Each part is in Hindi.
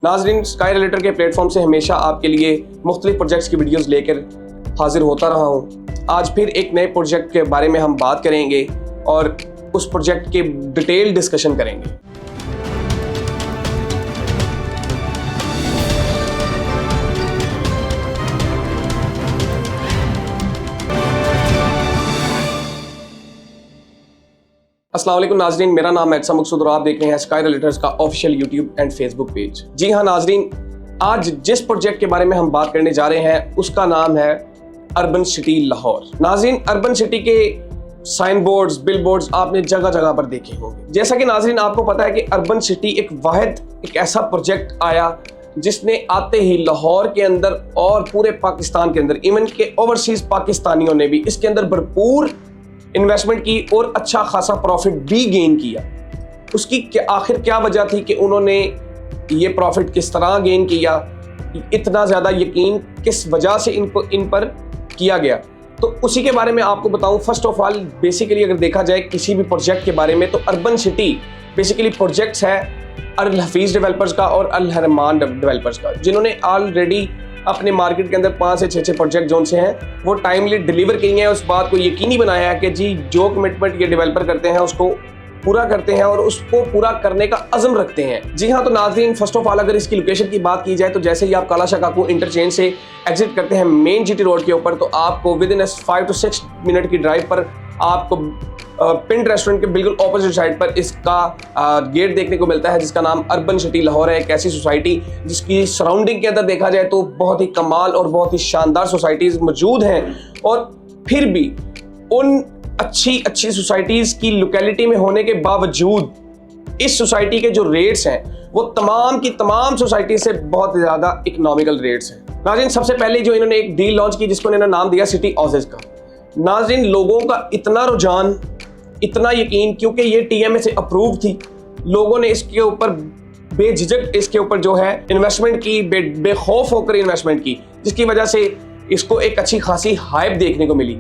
नाजरीन, स्काई रिलेटर के प्लेटफॉर्म से हमेशा आपके लिए मुख्तलिफ प्रोजेक्ट्स की वीडियोस लेकर हाजिर होता रहा हूँ। आज फिर एक नए प्रोजेक्ट के बारे में हम बात करेंगे और उस प्रोजेक्ट के डिटेल डिस्कशन करेंगे। अस्सलाम वालेकुम नाजरीन, मेरा नाम है मकसूद और आप देख रहे हैं स्काई रिलेटर्स का official YouTube and Facebook page. जी हाँ नाजरीन, आज जिस प्रोजेक्ट के बारे में हम बात करने जा रहे हैं उसका नाम है अर्बन सिटी लाहौर। नाजरीन, अर्बन सिटी के साइन बोर्ड्स, बिल बोर्ड्स आपने जगह जगह पर देखे होंगे। जैसा कि नाजरीन आपको पता है कि अर्बन सिटी एक ऐसा प्रोजेक्ट आया जिसने आते ही लाहौर के अंदर और पूरे पाकिस्तान के अंदर, इवन के ओवरसीज पाकिस्तानियों ने भी इसके अंदर भरपूर इन्वेस्टमेंट की और अच्छा खासा प्रॉफिट भी गेन किया। उसकी आखिर क्या वजह थी कि उन्होंने ये प्रॉफिट किस तरह गेन किया, इतना ज़्यादा यकीन किस वजह से इन पर किया गया, तो उसी के बारे में आपको बताऊं। फर्स्ट ऑफ ऑल, बेसिकली अगर देखा जाए किसी भी प्रोजेक्ट के बारे में, तो अर्बन सिटी बेसिकली प्रोजेक्ट्स है अल हफीज़ डेवलपर्स का और अल रहमान डेवलपर्स का, जिन्होंने ऑलरेडी अपने मार्केट के अंदर 5 से 6 प्रोजेक्ट जोन से हैं वो टाइमली डिलीवर किए हैं। उस बात को यकीनी बनाया है कि जी जो कमिटमेंट ये डेवलपर करते हैं उसको पूरा करते हैं और उसको पूरा करने का अज़म रखते हैं। जी हाँ, तो नाज़रीन, फर्स्ट ऑफ ऑल अगर इसकी लोकेशन की बात की जाए तो जैसे ही आप काला शाह काकू इंटरचेंज से एग्जिट करते हैं मेन जीटी रोड के ऊपर, तो आपको विद इन 5 से 6 मिनट की ड्राइव पर आपको पिंड रेस्टोरेंट के बिल्कुल ऑपोजिट साइड पर इसका गेट देखने को मिलता है, जिसका नाम अर्बन सिटी लाहौर है। एक ऐसी सोसाइटी जिसकी सराउंडिंग के अंदर देखा जाए तो बहुत ही कमाल और बहुत ही शानदार सोसाइटीज़ मौजूद हैं, और फिर भी उन अच्छी सोसाइटीज़ की लोकेलिटी में होने के बावजूद इस सोसाइटी के जो रेट्स हैं वो तमाम की तमाम सोसाइटी से बहुत ज़्यादा इकोनॉमिकल रेट्स हैं। नाज़रीन, सबसे पहले जो इन्होंने एक डील लॉन्च की जिसको इन्होंने नाम दिया सिटी हाउसेज का। नाज़रीन, लोगों का इतना रुझान, इतना यकीन, क्योंकि ये टीएमए से अप्रूव थी, लोगों ने इसके ऊपर बेझिझक इसके ऊपर जो है इन्वेस्टमेंट की, बेखौफ होकर इन्वेस्टमेंट की, जिसकी वजह से इसको एक अच्छी खासी हाइप देखने को मिली।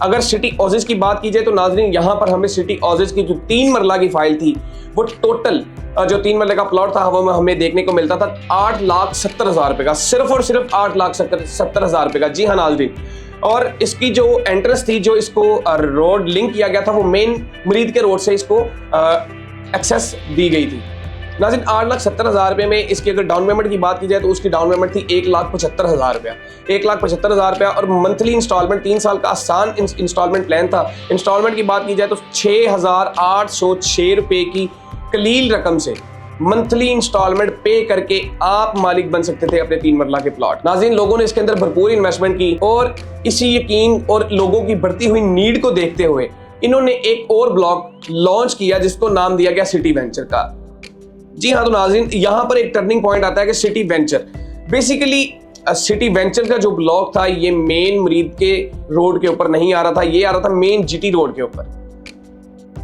अगर सिटी हाउसेज की बात की जाए तो नाज़रीन यहाँ पर हमें सिटी हाउसेज की जो 3 मरला की फाइल थी वो टोटल जो 3 मरले का प्लॉट था वो हमें देखने को मिलता था 8,70,000 रुपये का, सिर्फ और सिर्फ 8,70,000 रुपये का। जी हाँ नाज़रीन, और इसकी जो एंट्रेंस थी, जो इसको रोड लिंक किया गया था, वो मेन मुरीद के रोड से इसको एक्सेस दी गई थी। नाज़रीन, 8,70,000 रुपये में इसकी अगर डाउन पेमेंट की बात की जाए तो उसकी डाउन पेमेंट थी 1,75,000 रुपया, 1,75,000 रुपया, और मंथली इंस्टॉलमेंट 3 साल का आसान इंस्टॉलमेंट प्लान था। इंस्टॉलमेंट की बात की जाए तो 6,806 रुपये की कलील रकम से मंथली इंस्टॉलमेंट पे करके आप मालिक बन सकते थे अपने 3 मरला के प्लॉट। नाज़रीन, लोगों ने इसके अंदर भरपूर इन्वेस्टमेंट की और इसी यकीन और लोगों की बढ़ती हुई नीड को देखते हुए इन्होंने एक और ब्लॉक लॉन्च किया जिसको नाम दिया गया सिटी वेंचर का। जी हाँ, तो नाज़रीन यहाँ पर एक टर्निंग पॉइंट आता है कि city venture basically city venture का जो ब्लॉक था ये मेन मुरीद के रोड के ऊपर नहीं आ रहा था, ये आ रहा था मेन जीटी रोड के ऊपर।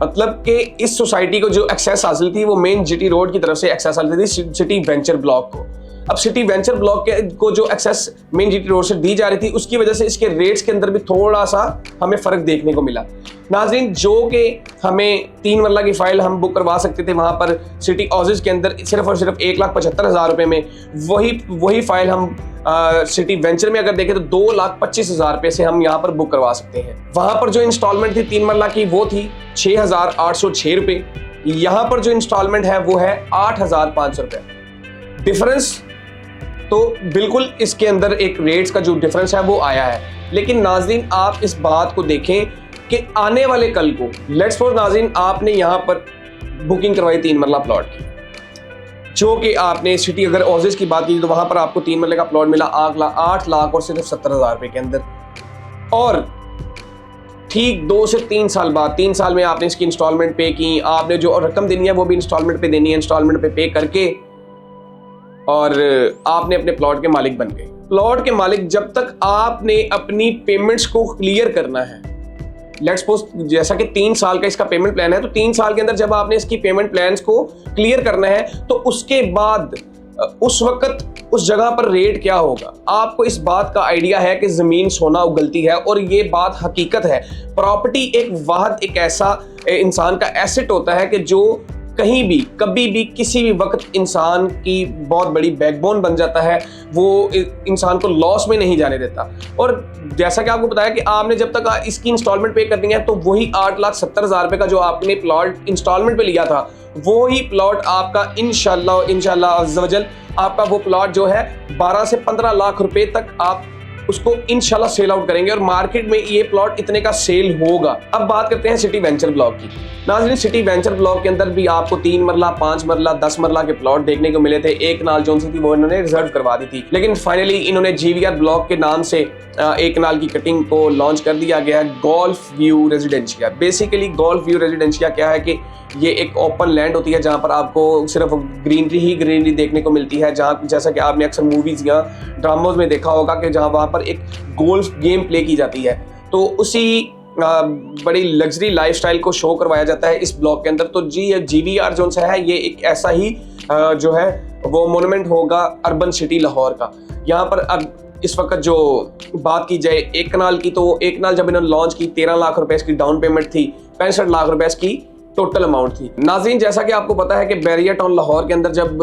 मतलब कि इस सोसाइटी को जो एक्सेस हासिल थी वो मेन जीटी रोड की तरफ से एक्सेस हासिल थी सिटी वेंचर ब्लॉक को। अब सिटी वेंचर ब्लॉक को जो एक्सेस मेन जीटी रोड से दी जा रही थी उसकी वजह से इसके रेट्स के अंदर भी थोड़ा सा हमें फ़र्क देखने को मिला। नाज़रीन, जो कि हमें 3 मरला की फाइल हम बुक करवा सकते थे वहाँ पर सिटी हाउसेज के अंदर सिर्फ और सिर्फ 1,75,000 रुपये में, वही फाइल हम सिटी वेंचर में अगर देखें तो 2,25,000 रुपये से हम यहाँ पर बुक करवा सकते हैं। वहाँ पर जो इंस्टॉलमेंट थी 3 मरला की वो थी 6,806 रुपये, यहाँ पर जो इंस्टॉलमेंट है वो है 8,500 रुपये। डिफरेंस तो बिल्कुल इसके अंदर एक रेट्स का जो डिफरेंस है वो आया है, लेकिन नाज़रीन आप इस बात को देखें कि आने वाले कल को लेट्स सपोज नाज़रीन आपने यहाँ पर बुकिंग करवाई 3 मरला प्लॉट की, जो कि आपने सिटी अगर हाउसेज की बात की तो वहाँ पर आपको 3 मरले का प्लॉट मिला 8 लाख और सिर्फ 70,000 रुपये के अंदर, और ठीक 2 से 3 साल बाद, 3 साल में आपने इसकी इंस्टॉलमेंट पे की, आपने जो रकम देनी है वो भी इंस्टॉलमेंट पे देनी है, इंस्टॉलमेंट पे करके और आपने अपने प्लॉट के मालिक बन गए। प्लॉट के मालिक जब तक आपने अपनी पेमेंट्स को क्लियर करना है, लेट्स सपोज जैसा कि 3 साल का इसका पेमेंट प्लान है, तो 3 साल के अंदर जब आपने इसकी पेमेंट प्लान्स को क्लियर करना है तो उसके बाद उस वक्त उस जगह पर रेट क्या होगा। आपको इस बात का आइडिया है कि ज़मीन सोना उगलती है, और ये बात हकीकत है। प्रॉपर्टी एक ऐसा इंसान का एसेट होता है कि जो कहीं भी कभी भी किसी भी वक्त इंसान की बहुत बड़ी बैकबोन बन जाता है, वो इंसान को लॉस में नहीं जाने देता। और जैसा कि आपको बताया कि आपने जब तक इसकी इंस्टॉलमेंट पे करनी है तो वही 8,70,000 रुपये का जो आपने प्लॉट इंस्टॉलमेंट पे लिया था वो ही प्लॉट आपका इंशाल्लाह अज़्ज़ वजल आपका वो प्लॉट जो है 12 से 15 लाख रुपए तक आप उसको इंशाल्लाह सेल आउट करेंगे और मार्केट में ये प्लॉट इतने का सेल होगा। अब बात करते हैं सिटी वेंचर ब्लॉक की। नाज़रीन, सिटी वेंचर ब्लॉक के अंदर भी आपको 3 मरला, 5 मरला, 10 मरला के प्लॉट देखने को मिले थे। एक नाल जो सी थी वो इन्होंने रिजर्व करवा दी थी, लेकिन फाइनली इन्होंने GVR ब्लॉक के नाम से एक नाल की कटिंग को लॉन्च कर दिया गया है, golf view residencia. Basically golf view residencia क्या है कि ये एक ओपन लैंड होती है जहाँ पर आपको सिर्फ ग्रीनरी ही ग्रीनरी देखने को मिलती है, जहाँ जैसा कि आपने अक्सर मूवीज या ड्रामोज में देखा होगा कि जहाँ वहाँ पर एक गोल्फ गेम प्ले की जाती है। तो उसी बड़ी लग्जरी लाइफस्टाइल को शो करवाया जाता है इस ब्लॉक के अंदर। तो GVR जो है ये एक ऐसा ही जो है वो मोनूमेंट होगा अर्बन सिटी लाहौर का। यहाँ पर अब इस वक्त जो बात की जाए एक कनाल की, तो एक कनाल जब इन्होंने लॉन्च की 13 लाख रुपए इसकी डाउन पेमेंट थी, 65 लाख रुपए इसकी टोटल अमाउंट थी। नाज़रीन, जैसा कि आपको पता है कि बैरियर टाउन लाहौर के अंदर जब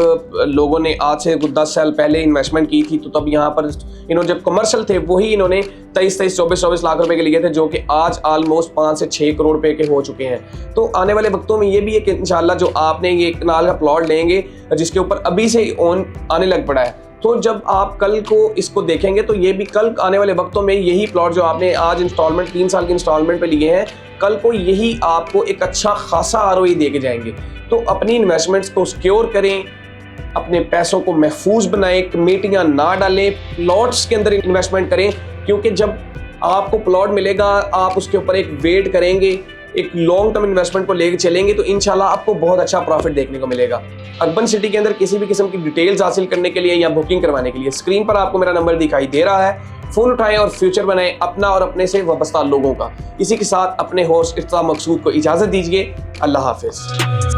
लोगों ने आज से 10 साल पहले इन्वेस्टमेंट की थी तो तब यहाँ पर इन्होंने जब कमर्शियल थे वही इन्होंने 23, 24 लाख रुपए के लिए थे, जो कि आज ऑलमोस्ट 5 से 6 करोड़ रुपए के हो चुके हैं। तो आने वाले वक्तों में ये भी है कि इंशाल्लाह जो आपने ये कनाल का प्लॉट लेंगे जिसके ऊपर अभी से ओन आने लग पड़ा है, तो जब आप कल को इसको देखेंगे तो ये भी कल आने वाले वक्तों में यही प्लॉट जो आपने आज इंस्टॉलमेंट 3 साल की इंस्टॉलमेंट पे लिए हैं, कल को यही आपको एक अच्छा खासा ROI दे के जाएंगे। तो अपनी इन्वेस्टमेंट्स को सिक्योर करें, अपने पैसों को महफूज बनाएं, कमेटियां ना डालें, प्लॉट्स के अंदर इन्वेस्टमेंट करें, क्योंकि जब आपको प्लॉट मिलेगा आप उसके ऊपर एक वेट करेंगे, एक लॉन्ग टर्म इन्वेस्टमेंट को लेकर चलेंगे तो इंशाल्लाह आपको बहुत अच्छा प्रॉफिट देखने को मिलेगा। अर्बन सिटी के अंदर किसी भी किस्म की डिटेल्स हासिल करने के लिए या बुकिंग करवाने के लिए स्क्रीन पर आपको मेरा नंबर दिखाई दे रहा है, फोन उठाएं और फ्यूचर बनाएं अपना और अपने से वाबस्ता लोगों का। इसी के साथ अपने होस्ट इर्तिज़ा मकसूद को इजाजत दीजिए। अल्लाह हाफिज।